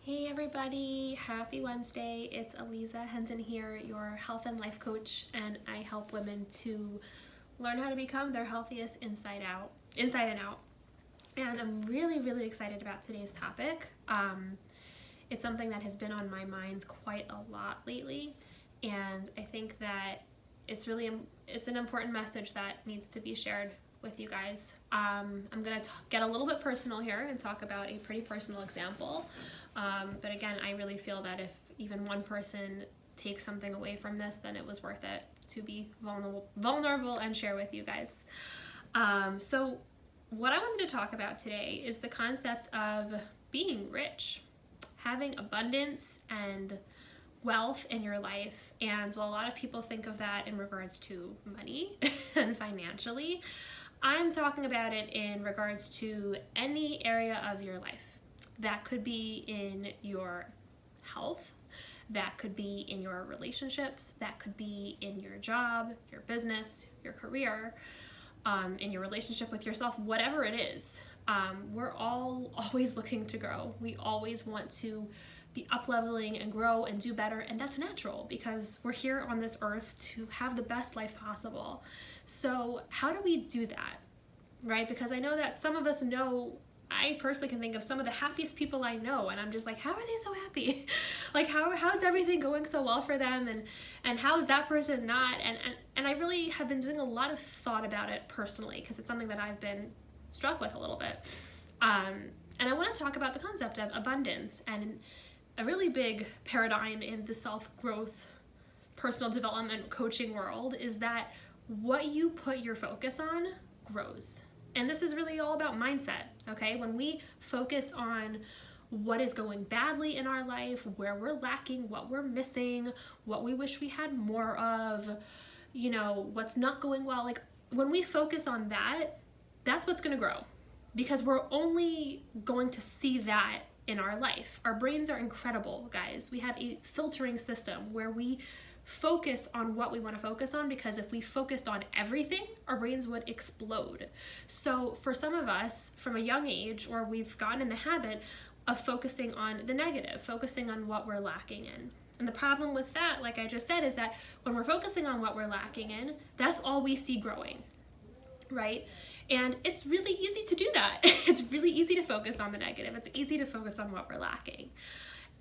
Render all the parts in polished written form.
Hey everybody, happy Wednesday. It's Aliza Henson here, your health and life coach, and I help women to learn how to become their healthiest inside and out. And I'm really excited about today's topic. It's something that has been on my mind quite a lot lately, and I think that it's an important message that needs to be shared with you guys. I'm gonna get a little bit personal here and talk about a pretty personal example. But again, I really feel that if even one person takes something away from this, then it was worth it to be vulnerable and share with you guys. So what I wanted to talk about today is the concept of being rich, having abundance and wealth in your life. And while a lot of people think of that in regards to money and financially, I'm talking about it in regards to any area of your life. That could be in your health, that could be in your relationships, that could be in your job, your business, your career, in your relationship with yourself, whatever it is. We're all always looking to grow. We always want to be up-leveling and grow and do better, and that's natural because we're here on this earth to have the best life possible. So how do we do that, right? Because I know that some of us know, I personally can think of some of the happiest people I know, and I'm just like, how are they so happy? Like, how's everything going so well for them, and how is that person not? And I really have been doing a lot of thought about it personally because it's something that I've been struck with a little bit. And I want to talk about the concept of abundance, and a really big paradigm in the self-growth, personal development coaching world is that what you put your focus on grows. And this is really all about mindset, okay? When we focus on what is going badly in our life, where we're lacking, what we're missing, what we wish we had more of, what's not going well, like when we focus on that, that's what's gonna grow, because we're only going to see that in our life. Our brains are incredible, guys. We have a filtering system where we focus on what we want to focus on, because if we focused on everything, our brains would explode. So for some of us from a young age, or we've gotten in the habit of focusing on the negative, focusing on what we're lacking in. And the problem with that, like I just said, is that when we're focusing on what we're lacking in, that's all we see growing, right? And it's really easy to do that. It's really easy to focus on the negative. It's easy to focus on what we're lacking.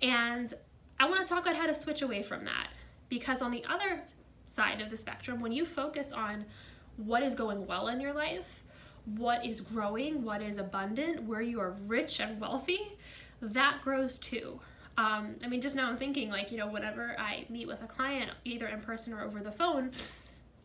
And I want to talk about how to switch away from that. Because on the other side of the spectrum, when you focus on what is going well in your life, what is growing, what is abundant, where you are rich and wealthy, that grows too. Just now I'm thinking, whenever I meet with a client, either in person or over the phone,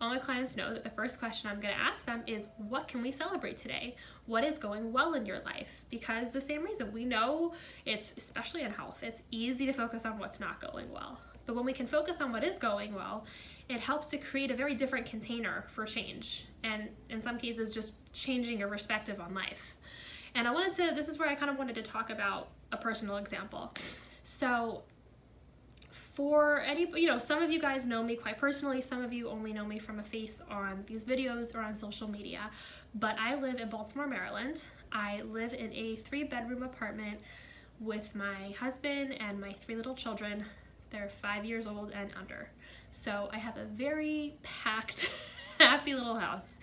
all my clients know that the first question I'm going to ask them is, what can we celebrate today? What is going well in your life? Because the same reason, we know it's, especially in health, it's easy to focus on what's not going well. But when we can focus on what is going well, it helps to create a very different container for change. And in some cases, just changing your perspective on life. And this is where I kind of wanted to talk about a personal example. So for some of you guys know me quite personally, some of you only know me from a face on these videos or on social media, but I live in Baltimore, Maryland. I live in a 3-bedroom apartment with my husband and my 3 little children. They're 5 years old and under. So I have a very packed, happy little house,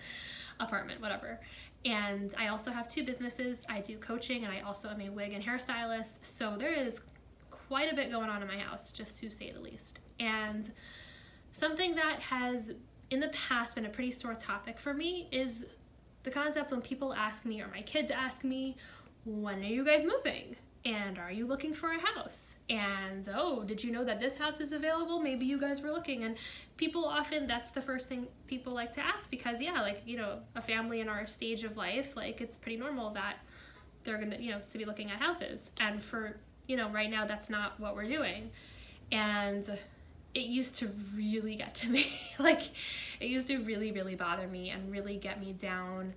apartment, whatever. And I also have 2 businesses. I do coaching, and I also am a wig and hairstylist. So there is quite a bit going on in my house, just to say the least. And something that has in the past been a pretty sore topic for me is the concept when people ask me, or my kids ask me, when are you guys moving? And are you looking for a house? And, oh, did you know that this house is available? Maybe you guys were looking. And people often, that's the first thing people like to ask, because a family in our stage of life, it's pretty normal that they're gonna, to be looking at houses. And for right now, that's not what we're doing. And it used to really get to me. It used to really bother me and really get me down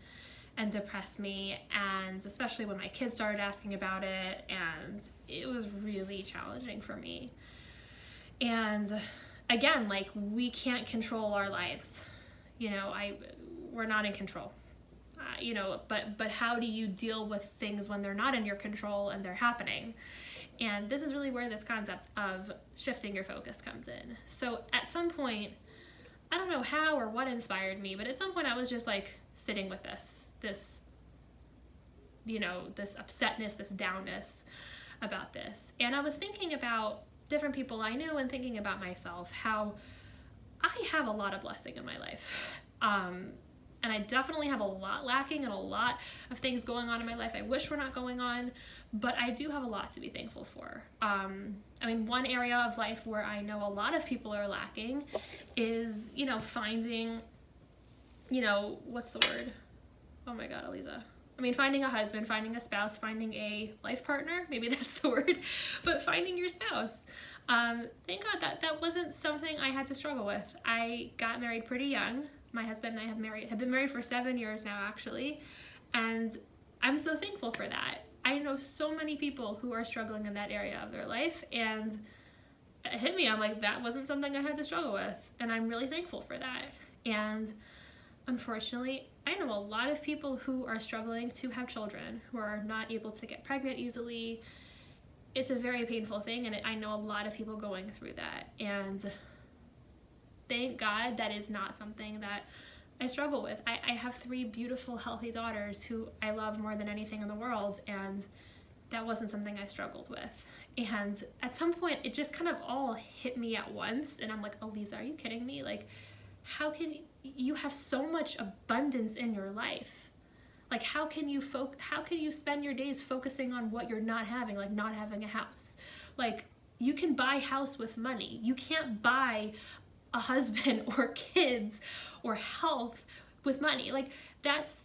and depress me, and especially when my kids started asking about it, and it was really challenging for me. And again, we can't control our lives. We're not in control. But how do you deal with things when they're not in your control and they're happening? And this is really where this concept of shifting your focus comes in. So at some point, I don't know how or what inspired me, but at some point I was just like sitting with this upsetness, this downness about this. And I was thinking about different people I knew and thinking about myself, how I have a lot of blessing in my life. And I definitely have a lot lacking and a lot of things going on in my life I wish were not going on, but I do have a lot to be thankful for. One area of life where I know a lot of people are lacking is, finding, what's the word? Oh my God, Aliza. Finding a husband, finding a spouse, finding a life partner, maybe that's the word, but finding your spouse. Thank God that wasn't something I had to struggle with. I got married pretty young. My husband and I have been married for 7 years now, actually, and I'm so thankful for that. I know so many people who are struggling in that area of their life, and it hit me. I'm like, that wasn't something I had to struggle with, and I'm really thankful for that. And unfortunately, I know a lot of people who are struggling to have children, who are not able to get pregnant easily. It's a very painful thing, and I know a lot of people going through that, and thank God that is not something that I struggle with. I have 3 beautiful, healthy daughters who I love more than anything in the world, and that wasn't something I struggled with. And at some point, it just kind of all hit me at once, and I'm like, Aliza, are you kidding me? Like, how can you have so much abundance in your life? Like, how can you spend your days focusing on what you're not having, like not having a house? Like, you can buy a house with money. You can't buy a husband or kids or health with money. Like, that's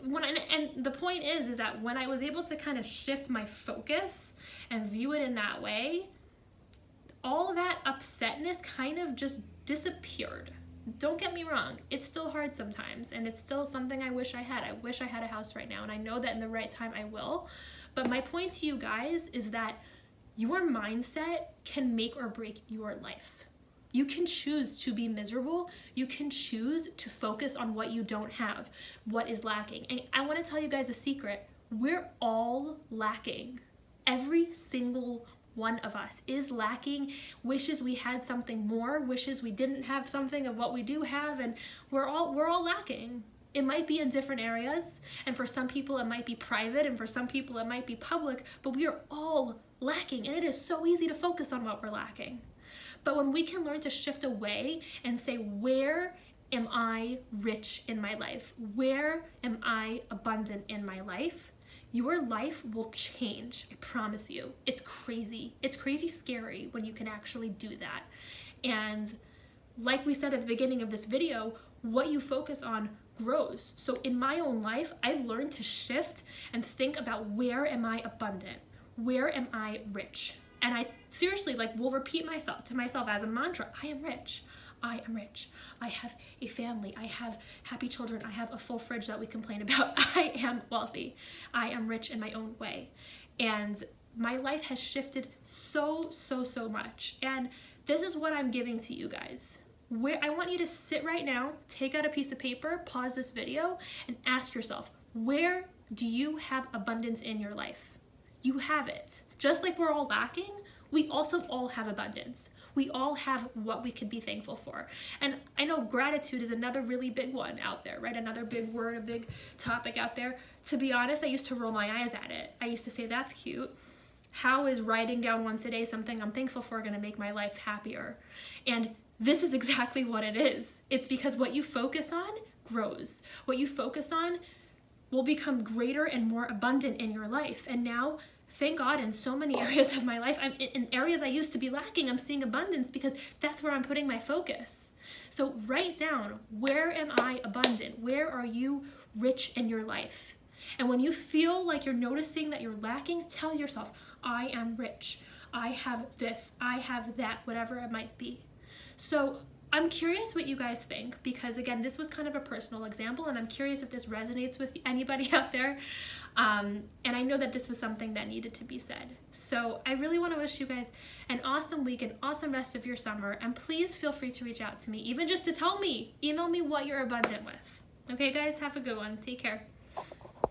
and the point is that when I was able to kind of shift my focus and view it in that way, all that upsetness kind of just disappeared. Don't get me wrong, it's still hard sometimes, and it's still something I wish I had. I wish I had a house right now, and I know that in the right time I will. But my point to you guys is that your mindset can make or break your life. You can choose to be miserable. You can choose to focus on what you don't have, what is lacking. And I want to tell you guys a secret. We're all lacking. Every single one of us is lacking, wishes we had something more, wishes we didn't have something of what we do have, and we're all lacking. It might be in different areas, and for some people it might be private, and for some people it might be public, but we are all lacking, and it is so easy to focus on what we're lacking. But when we can learn to shift away and say, where am I rich in my life? Where am I abundant in my life? Your life will change, I promise you. It's crazy. It's crazy scary when you can actually do that. And like we said at the beginning of this video, what you focus on grows. So in my own life, I've learned to shift and think about, where am I abundant? Where am I rich? And I seriously will repeat to myself as a mantra, I am rich. I am rich. I have a family. I have happy children. I have a full fridge that we complain about. I am wealthy. I am rich in my own way. And my life has shifted so much. And this is what I'm giving to you guys. Where I want you to sit right now, take out a piece of paper, pause this video, and ask yourself, where do you have abundance in your life? You have it. Just like we're all lacking, we also all have abundance. We all have what we could be thankful for. And I know gratitude is another really big one out there, right? Another big word, a big topic out there. To be honest, I used to roll my eyes at it. I used to say, that's cute. How is writing down once a day something I'm thankful for going to make my life happier? And this is exactly what it is. It's because what you focus on grows. What you focus on will become greater and more abundant in your life. And now, thank God, in so many areas of my life, in areas I used to be lacking, I'm seeing abundance because that's where I'm putting my focus. So write down, where am I abundant? Where are you rich in your life? And when you feel like you're noticing that you're lacking, tell yourself, I am rich. I have this, I have that, whatever it might be. So I'm curious what you guys think, because again, this was kind of a personal example, and I'm curious if this resonates with anybody out there. And I know that this was something that needed to be said. So I really want to wish you guys an awesome week, an awesome rest of your summer, and please feel free to reach out to me, even just to tell me, email me what you're abundant with. Okay guys, have a good one. Take care.